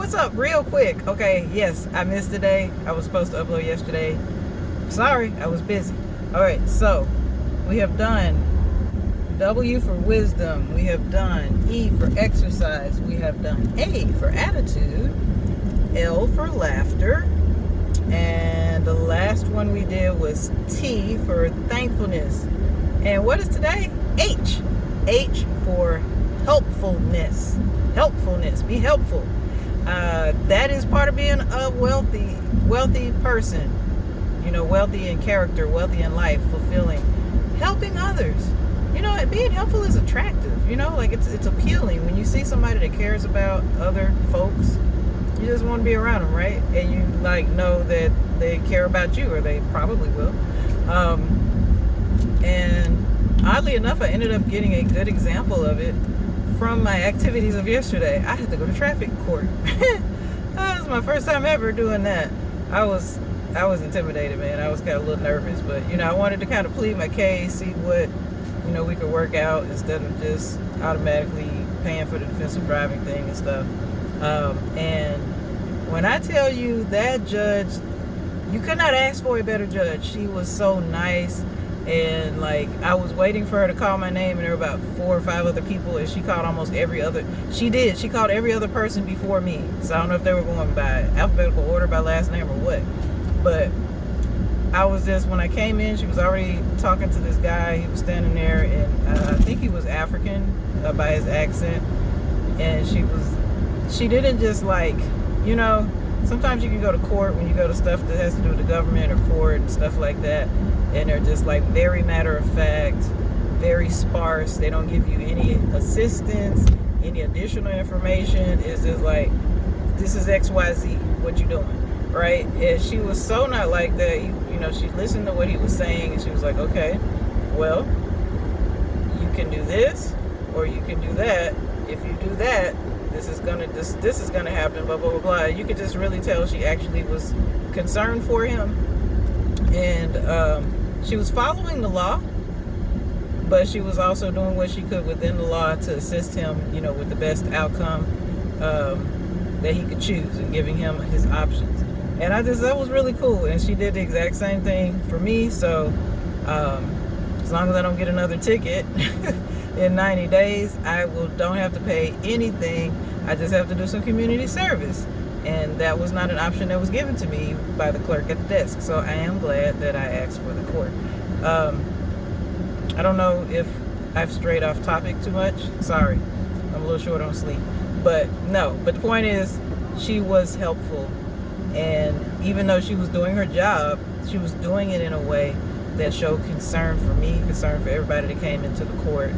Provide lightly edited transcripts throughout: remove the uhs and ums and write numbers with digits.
what's up? Real quick. Okay, yes, I missed today. I was supposed to upload yesterday. Sorry, I was busy. Alright, so we have done W for wisdom. We have done E for exercise. We have done A for attitude. L for laughter. And the last one we did was T for thankfulness. And what is today? H. H for helpfulness. Helpfulness. Be helpful. That is part of being a wealthy person. You know, wealthy in character, wealthy in life, fulfilling, helping others. You know, being helpful is attractive. You know, like it's appealing when you see somebody that cares about other folks. You just want to be around them, right? And you like know that they care about you, or they probably will. And oddly enough, I ended up getting a good example of it from my activities of yesterday. I had to go to traffic court. That was my first time ever doing that. I was intimidated, man. I was kind of a little nervous, but you know, I wanted to kind of plead my case, see what we could work out instead of just automatically paying for the defensive driving thing and stuff. And when I tell you that judge, you could not ask for a better judge. She was so nice. And like, I was waiting for her to call my name, and there were about 4 or 5 other people, and she called almost every other. She called every other person before me. So I don't know if they were going by alphabetical order, by last name, or what. But I was just, when I came in, she was already talking to this guy. He was standing there, and I think he was African by his accent. And she didn't just like, you know, sometimes you can go to court when you go to stuff that has to do with the government or court and stuff like that. And they're just like very matter of fact, very sparse. They don't give you any assistance, any additional information. It's just like, this is XYZ, what you doing, right? And she was so not like that. You know, she listened to what he was saying, and she was like, okay, well, you can do this, or you can do that. If you do that, this is gonna happen, blah, blah, blah, blah. You could just really tell she actually was concerned for him. And she was following the law, but she was also doing what she could within the law to assist him, you know, with the best outcome that he could choose, and giving him his options. And that was really cool. And she did the exact same thing for me. So as long as I don't get another ticket in 90 days, I don't have to pay anything. I just have to do some community service. And that was not an option that was given to me by the clerk at the desk. So I am glad that I asked for the court. I don't know if I've strayed off topic too much. Sorry, I'm a little short on sleep. But the point is, she was helpful. And even though she was doing her job, she was doing it in a way that showed concern for me, concern for everybody that came into the court.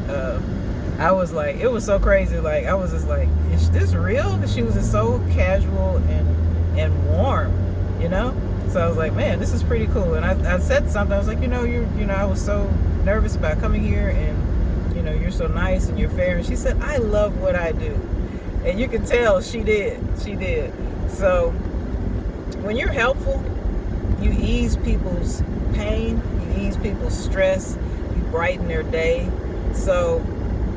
I was like, it was so crazy. Like, I was just like, is this real? Because she was just so casual and warm, you know? So I was like, man, this is pretty cool. And I said something. I was like, I was so nervous about coming here, and, you know, you're so nice and you're fair. And she said, I love what I do. And you can tell she did. She did. So when you're helpful, you ease people's pain, you ease people's stress, you brighten their day. So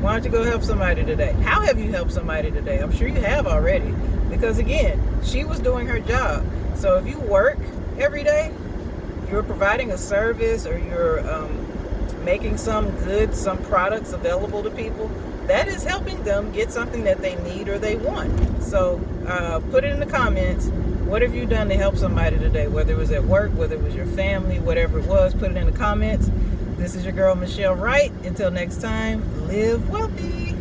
why don't you go help somebody today? How have you helped somebody today? I'm sure you have already, because again, she was doing her job. So if you work every day, you're providing a service, or you're making some goods, some products available to people, that is helping them get something that they need or they want. So put it in the comments. What have you done to help somebody today? Whether it was at work, whether it was your family, whatever it was, put it in the comments. This is your girl, Michelle Wright. Until next time, live wealthy.